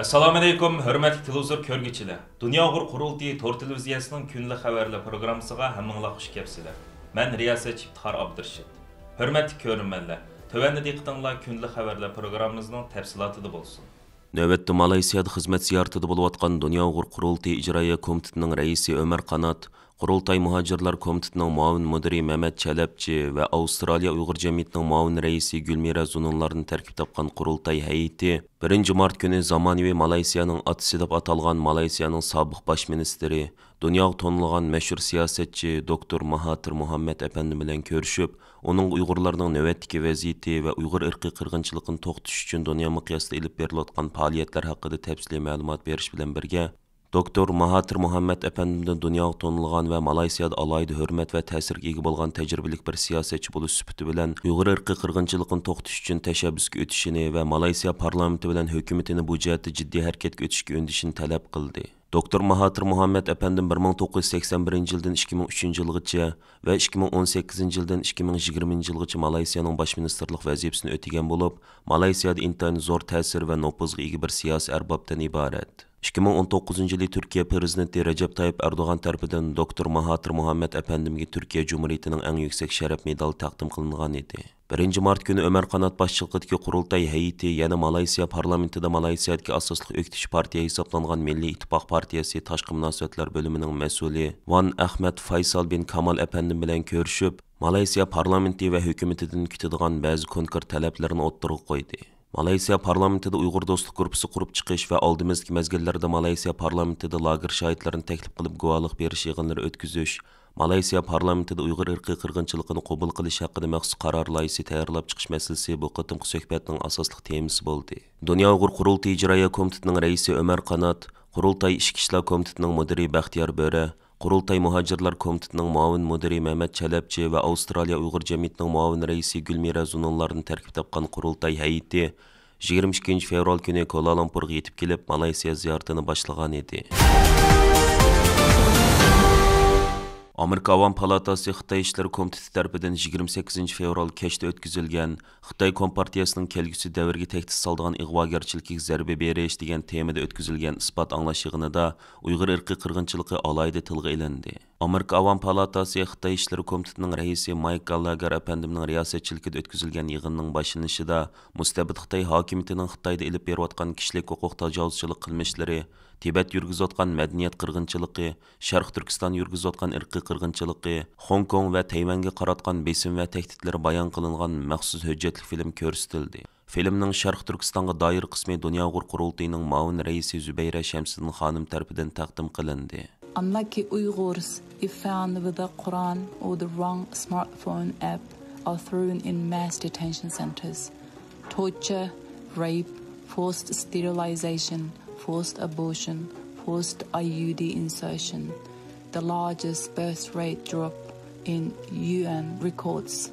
Assalomu alaykum, hurmatli televizor ko'rguvchilar. Dunyo Uyg'ur qurultiyi Tor televiziyasining kunlik xabarlar programmasiga hammanglar xush kelibsizlar. Men riyosatchi Iftixor Abdurashid. Hurmatli ko'ruvchilar, tövəndə diqqətinizlər kunlik xabarlar programmamızın təfsilatında bo'lsin. Növbətdə Malayziyada xizmət ziyaretində boluyatqan Dünya Uyg'ur Qurultayı İcraiya Komitetining raisi Ömer Qanat, Qurultay Muhacirlar Komitetining muavin mudiri Mehmet Chalabchi va Avstraliya Uyg'ur jamiyatining muavin raisi Gulmira Zununlarni tarkib topgan Qurultay hay'ati 1 mart kuni zamonaviy Malayziyaning atisi deb atalgan Malayziyaning sobiq bosh ministri, dunyoga tanilgan mashhur siyosatchi Dr. Mahathir Mohamad apandi bilan ko'rishib, uning Uyg'urlarning navbatdagi vaziyati va Uyg'ur irqiy qirg'inchiligini to'xtatish uchun dunyo miqyosida ilib berilayotgan faoliyatlar haqida tafsiliy ma'lumot berish bilan birga, Dr. Mahathir Mohamad apandimdan dunyoga tanilgan va Malayziyada alayda hurmat va ta'sirga ega bo'lgan tajribalik bir siyosatchi bo'lish sifati bilan Uyg'ur irqiy qirg'inchiligini to'xtatish uchun tashabbusga o'tishini va Malayziya parlamenti bilan hukumatini bu jihatda jiddiy harakatga o'tishga undishini talab qildi. Dr. Mahathir Mohamad apandim 1981 yildan 2003 yilgacha va 2018 yildan 2020 yilgacha Malayziyaning bosh ministerlik vazifasini o'tagan bo'lib, Malayziyada intayin zo'r ta'sir va nopuzga ega bir siyosiy arbobdan iborat. 2019 yılı Türkiye Prezidenti Recep Tayyip Erdoğan tarafından Dr. Mahathir Mohamad apandimga Türkiye Cumhuriyetining eng yuksak sharaf medali taqdim qilingan edi. 1 mart günü Ömer Qanat başçılıqidagi Qurultay hay'ati yana Malayziya parlamentida Malayziyadagi asosli o'ktish partiya hisoblangan Milliy Ittifoq partiyasi tashqi munosabatlar bo'limining mas'uli Wan Ahmad Faysal bin Kamal apandim bilan ko'rishib, Malayziya parlamenti va hukumatidan kutadigan ba'zi konkret talablarni o'ttirib qo'ydi. Malayziya parlamentida Uyg'ur do'stlik guruhi qurib chiqish va oldimizgi mezgillarda Malayziya parlamentida lager shohidlarini taklif qilib guvohlik berish yig'inlari o'tkazish, Malayziya parlamentida Uyg'ur irqiy qirg'inchiligini qabul qilish haqida maxsus qaror loyihasi tayyorlab chiqish masalasi bu qitimqi suhbatning asosli temasi bo'ldi. Dunyo Uyg'ur Qurultiyi İcraiya Komitetining raisi Ömer Qanat, Qurultay Ishki ishlar komitetining mudiri Baxtiyor Bo'ra, Qurultay Muhacirlar Komitetining muavin mudiri Mehmet Chalabchi va Avstraliya Uyg'ur jamiyatining muavin raisi Gulmira Zununlarni tarkib topgan Qurultay hay'ati 22 fevral kuni Kuala Lumpurga yetib kelib, Malayziya ziyoratini boshlagan edi. Amerika Avam Palatası Xitoy İşleri Komiteti tarafidan 28 fevral kechda o'tkazilgan Xitoy Kompartiyasining kelgusi davrga tahdid soladigan ig'vogarchilikka zarba berish degan temada o'tkazilgan isbot anglash yig'inida Uyg'ur irqiy qirg'inchiligi alayda tilga ilindi. Amerika Avam Palatası Xitoy İşleri Komitetining raisi Mike Gallagher apandimning riyosatchiligida o'tkazilgan yig'inning boshlanishida mustabid Xitoy hokimiyatining Xitoyda ilib berayotgan kishilik huquq tajovuzchilik qilmishlari, Tibet yurgizayotgan madaniyat qirg'inchiligi, Sharq Turkiston yurgizayotgan irqiy qirg'inchiligi, Hong Kong va Tayvanga qaratgan besim va tahdidlar bayon qilingan maxsus hujjatli film ko'rsatildi. Filmning Sharq Turkistonga doir qismi Dunyo Uyg'ur Qurultayining muavin raisi Zubayra Shamsiddin xonim tarafidan taqdim qilindi. Unlucky Uyghurs, if found with the Quran or the wrong smartphone app, are thrown in mass detention centers. Torture, rape, forced sterilization, forced abortion, forced IUD insertion, the largest birth rate drop in UN records,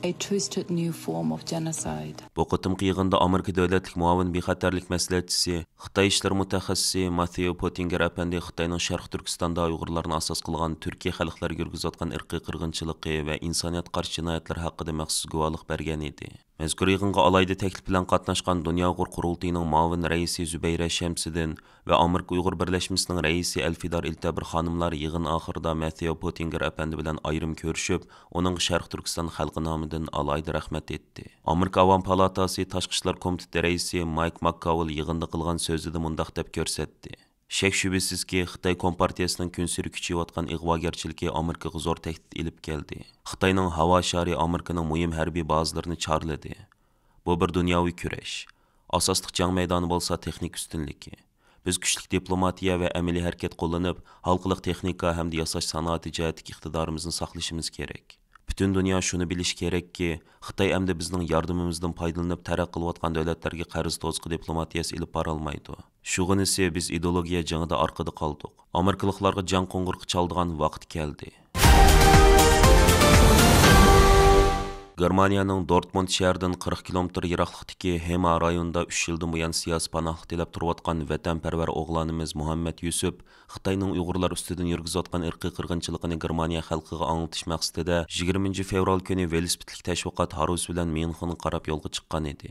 a twisted new form of genocide. Bu qitimqi yig'inda Amerika davlatlik muavin bexatarlik maslahatchisi, Xitoy ishlar mutaxassisi Matthew Pottinger apandi Xitoyning Sharq Turkistonda Uyg'urlarni asos qilgan Turkiya xalqlariga yurgizayotgan irqiy qirg'inchiligi va insoniyat qarshi jinoyatlar haqida maxsus guvohlik bergan edi. Mazkur yig'inga alayda taklif bilan qatnashgan Dunyo Uyg'ur Qurultayining muavin raisi Zubayra Shamsiddin va Amerika Uyg'ur birlashmasining raisi Alfidor Iltabir xonimlar yig'in oxirida Matthew Pottinger apandi bilan ayrim ko'rishib, uning Sharq Turkiston xalqi nomidan alayda rahmat etdi. Amerika Avam Palatası Tashqi ishlar komiteti raisi Mike McCowell yig'inda qilgan so'zida mundaq deb ko'rsatdi. Shak shubhisizki, Xitoy Kompartiyasining kunsiri kuchayotgan ig'vogarchiligi Amerikaga zo'r tahdid ilib keldi. Xitoyning havo shari Amerikaning muhim harbiy bazalarini chorladi. Bu bir dunyoviy kurash. Asosli jang maydoni bo'lsa texnik ustunligi. Biz kuchli diplomatiya va amaliy harakat qo'llanib, xalqliq texnika hamda yasash sanoati jihatdagi iqtidorimizni saqlashimiz kerak. Bütün dünya şunu bilish kerakki, Xitoy hamda bizning yordamimizdan foydalanib taraqqiy qilayotgan davlatlarga qarz to'siq diplomatiyasi ilib bora olmaydi. Shug'inisi biz ideologiya jangida orqada qoldik. Amerikaliklarga jang qo'ng'irqi chaldigan vaqt keldi. Germaniyaning Dortmund shahridan 40 kilometr yiroqlikdagi Hema rayonida 3 yildan buyon siyosiy panoh tilab turayotgan vatanparvar o'g'lonimiz Muhammad Yusuf Xitoyning Uyg'urlar ustidan yurgizayotgan irqiy qirg'inchiligini Germaniya xalqiga anglatish maqsadida 20 fevral kuni velosipedlik tashviqot Harus bilan Myunxenga qarab yo'lga chiqqan edi.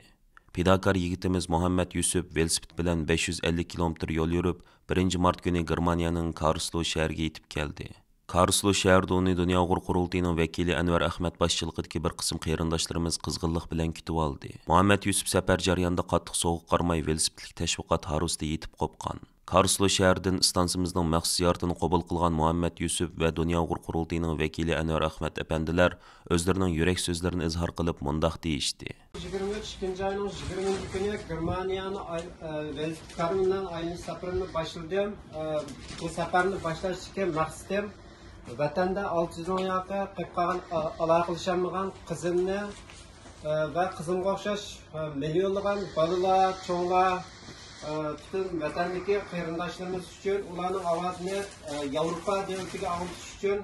Pidakar yigitimiz Muhammad Yusuf velosiped bilan 550 kilometr yo'l yurib, 1 mart kuni Germaniyaning Karlsruhe shahriga yetib keldi. Karlsruhe shahrida uni Dunyo Uyg'ur qurultiyining vakili Anvar Ahmad boshchiligidagi bir qism qarindoshlarimiz qizg'inlik bilan kutib oldi. Muhammad Yusuf safar jarayonida qattiq sovuq qarmay velosipedlik tashviqot harusida yetib qopgan. Karlsruhe shahridan istansimizning maxsus ziyoratini qabul qilgan Muhammad Yusuf va Dunyo Uyg'ur qurultiyining vakili Anvar Ahmad apandilar o'zlarining yurak so'zlarini izhor qilib mundaq deyishdi. 23 ayının 20. günü Germaniyanın velosipedlerinden aynı seferini başladım. Bu seferini başlarken maksadım vatanda 610 yaqa qilib qolgan aloqalashamagan qizimni va qizimga o'xshash millionlagan bolalar, cho'nglar bütün vatandagi qarindoshlarimiz uchun ularning ovozini Yevropa devlatiga oltish uchun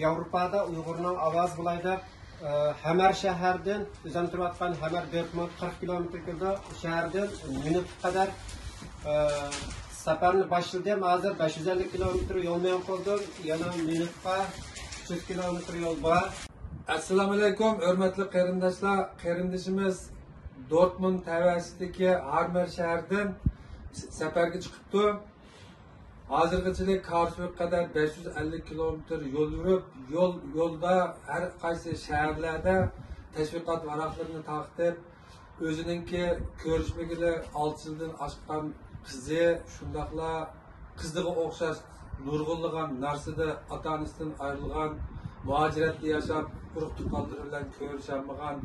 Yevropada Uyg'urning ovozi bo'laydi. Hamar shahardan o'zim turayotgan Hamar 40 kilometrda shahardan minut qadar safarni boshladim. Hozir 550 kilometr yo'ldan qoldim. Yana minutga 300 kilometr yo'l bor. Assalomu alaykum, hurmatli qarindoshlar. Qarindishimiz Dortmund tavasidagi Hamar shahridan safarga chiqibdi. Hozirgacha Karlsruhe kadar 550 kilometr yo'l yurib, yo'lda har qaysi shaharlarda tashviqot varaqlarini taqib, o'zininki ko'rishmagili 6 yildan oshgan qizi, shundaqla qizliga o'xshash nurg'unlagan narsada ota-onasidan ayrilgan, muhojiratda yashab, urug' tuqqanlar bilan ko'risholmagan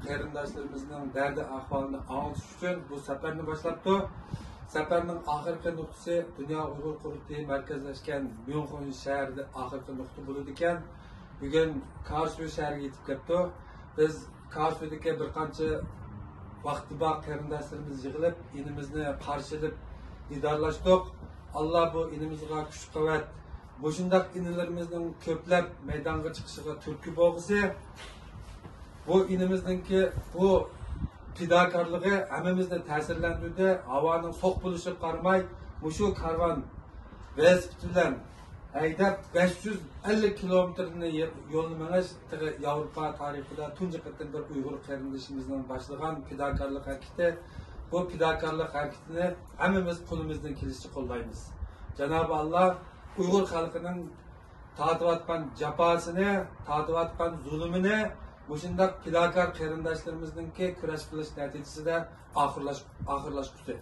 qarindoshlarimizning dardi ahvolini anglatish uchun bu safarni boshlabdi. Safarning oxirgi nuqtasi Dunyo Uyg'ur qurultiyi markazlashgan Myunxen shahrida oxirgi nuqta bo'ladi ekan. Bugun Karlsruhe shahriga yetib keldi. Biz Karlsruhedagi bir qancha vaqti bor qarindoshlarimiz yig'ilib, inimizni qarshilab didorlashdik. Alloh bu inimizga kuch-quvvat, bu shundaq inilarimizning ko'plab maydonga chiqishiga turtki bo'lsa, bu inimizninki bu fidakarlığı hammamizni ta'sirlantirdi. Havoning so'q bo'lishiga qaramay, mushu karvan velosiped bilan haydab 550 kilometrni yo'lni manash Yevropa tarixida tunji qatim bir Uyg'ur qarindishimizning boshlagan fidakarlik harakati. Bu fidakarlik harakatini hammamiz qo'limizdan kelishicha qo'llaymiz. Janob Alloh Uyg'ur xalqining tortayotgan jafosini, tortayotgan zulmini Mushundaq fidakar qarindoshlarimizninki kurash qilish natijasida oxirlashmoqda.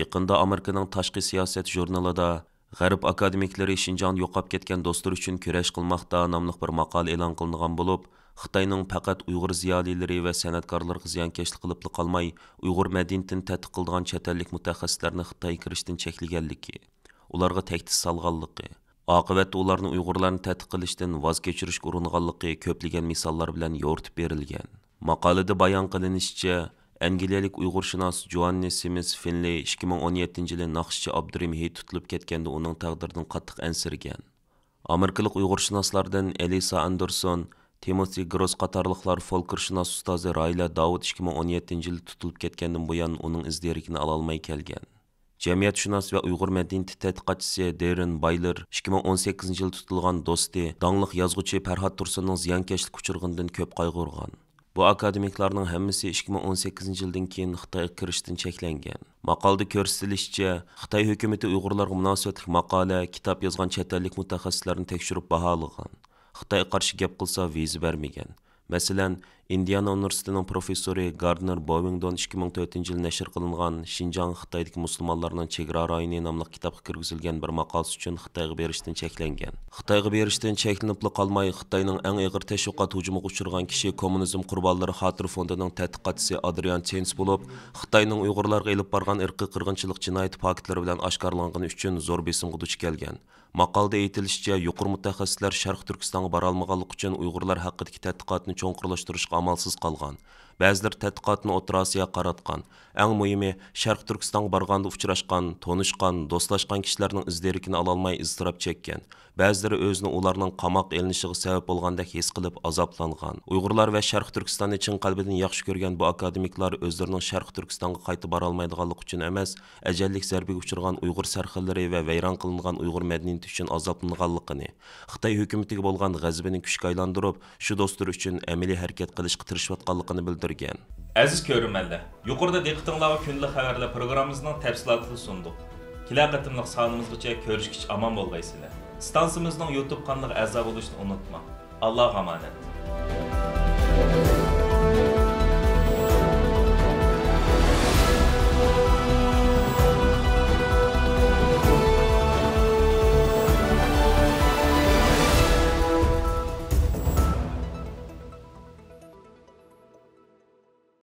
Yaqında Amerikaning tashqi siyosat jurnalida G'arb akademiklari Shinjongda yo'qolib ketgan do'stlar uchun kurash qilmoqda nomli bir maqola e'lon qilingan bo'lib, Xitoyning faqat Uyg'ur ziyolilari va san'atkorlarga ziyonkashlik qilib qolmay, Uyg'ur madaniyatini tadqiq qilgan chet ellik mutaxassislarni Xitoy kirishdan cheklaganligi, ularga tahdid solganligi, oqibatda ularni Uyg'urlarni tadqiq qilishdan voz kechirishga uringanligi ko'plagan misollar bilan yo'ritib berilgan. Maqolada bayon qilinishicha, Angliyalik Uyg'urshunos Joanne Simmons Finley 2017-yili naqshchi Abdurahim tutilib ketganda uning taqdiridan qattiq ansirgan. Amerikalik Uyg'urshunoslardan Elisa Anderson, Timothy Gross qatorliqlar folklorshunos ustozi Rayla Davud 2017-yili tutilib ketgandan buyon uning izderikini ala olmay kelgan. Cemiyatshunos va Uyg'ur madaniyati tadqiqotchisi Darren Bayler 2018-yili tutilgan do'sti, dangliq yozuvchi Farhod Tursunning ziyonkashlik uchirgandan ko'p qayg'urgan. Bu akademiklarning hammasi 2018-yildan keyin Xitoyga kirishdan cheklangan. Maqolada ko'rsatilishicha, Xitoy hukumatı Uyg'urlarga munosabatli maqola, kitob yozgan chet ellik mutaxassislarni tekshirib baholagan. Xitoy qarshi gap qilsa viza bermagan. Masalan, Indiana Universitetining professori Gardner Bovingdon 2004-yili nashr qilingan Xinjiang Xitoydagi musulmonlarning chegara rayoni nomli kitobga kirgizilgan bir maqolasi uchun Xitoyga berishdan cheklangan. Xitoyga berishdan cheklanib qolmay, Xitoyning eng og'ir tashviqot hujumiga uchragan kishi kommunizm qurbonlari xotir fondining tadqiqotchisi Adrian Chens bo'lib, Xitoyning Uyg'urlarga olib borgan irqiy qirg'inchilik jinoyati faktları bilan oshkorlangani uchun zo'r besimga duch kelgan. Maqolada aytilishicha, yuqori mutaxassislar Sharq Turkistonga bora olmaganligi uchun Uyg'urlar haqidagi tadqiqotni cho'nqurlashtirishga amalsız qalğan. Ba'zilar tədqiqatını O'rta Osiyoga qaratqan. Eng muhimi, Sharq Turkistonga barganda uchrashgan, tonishgan, do'stlashgan kishilarning izdirikini ololmay iztirob chekkan. Ba'zilari o'zini ularning qamoq elinishiga sabab bo'lgandek his qilib azoblangan. Uyg'urlar va Sharq Turkistonni chin qalbidan yaxshi ko'rgan bu akademiklar o'zlarining Sharq Turkistonga qaytib bora olmaydiganligi uchun emas, ajallik zarbiga uchragan Uyg'ur sarxillari va vayron qilingan Uyg'ur madaniyati uchun azoblanganligini, Xitoy hukumatiga bo'lgan g'azabini kuchga aylantirib, shu do'stlar uchun amaliy harakat qilishga tirishayotganligini bildirgan. Aziz ko'rmanlar, yuqorida diqqatingizga kunlik xabarlar programmamizning tafsilotini sundik. Kelar qatimliq sonimizgacha ko'rishgich omon bo'lgaysizlar. Stansimizning YouTube kanaliga a'zo bo'lishni unutmang. Allohga omonat.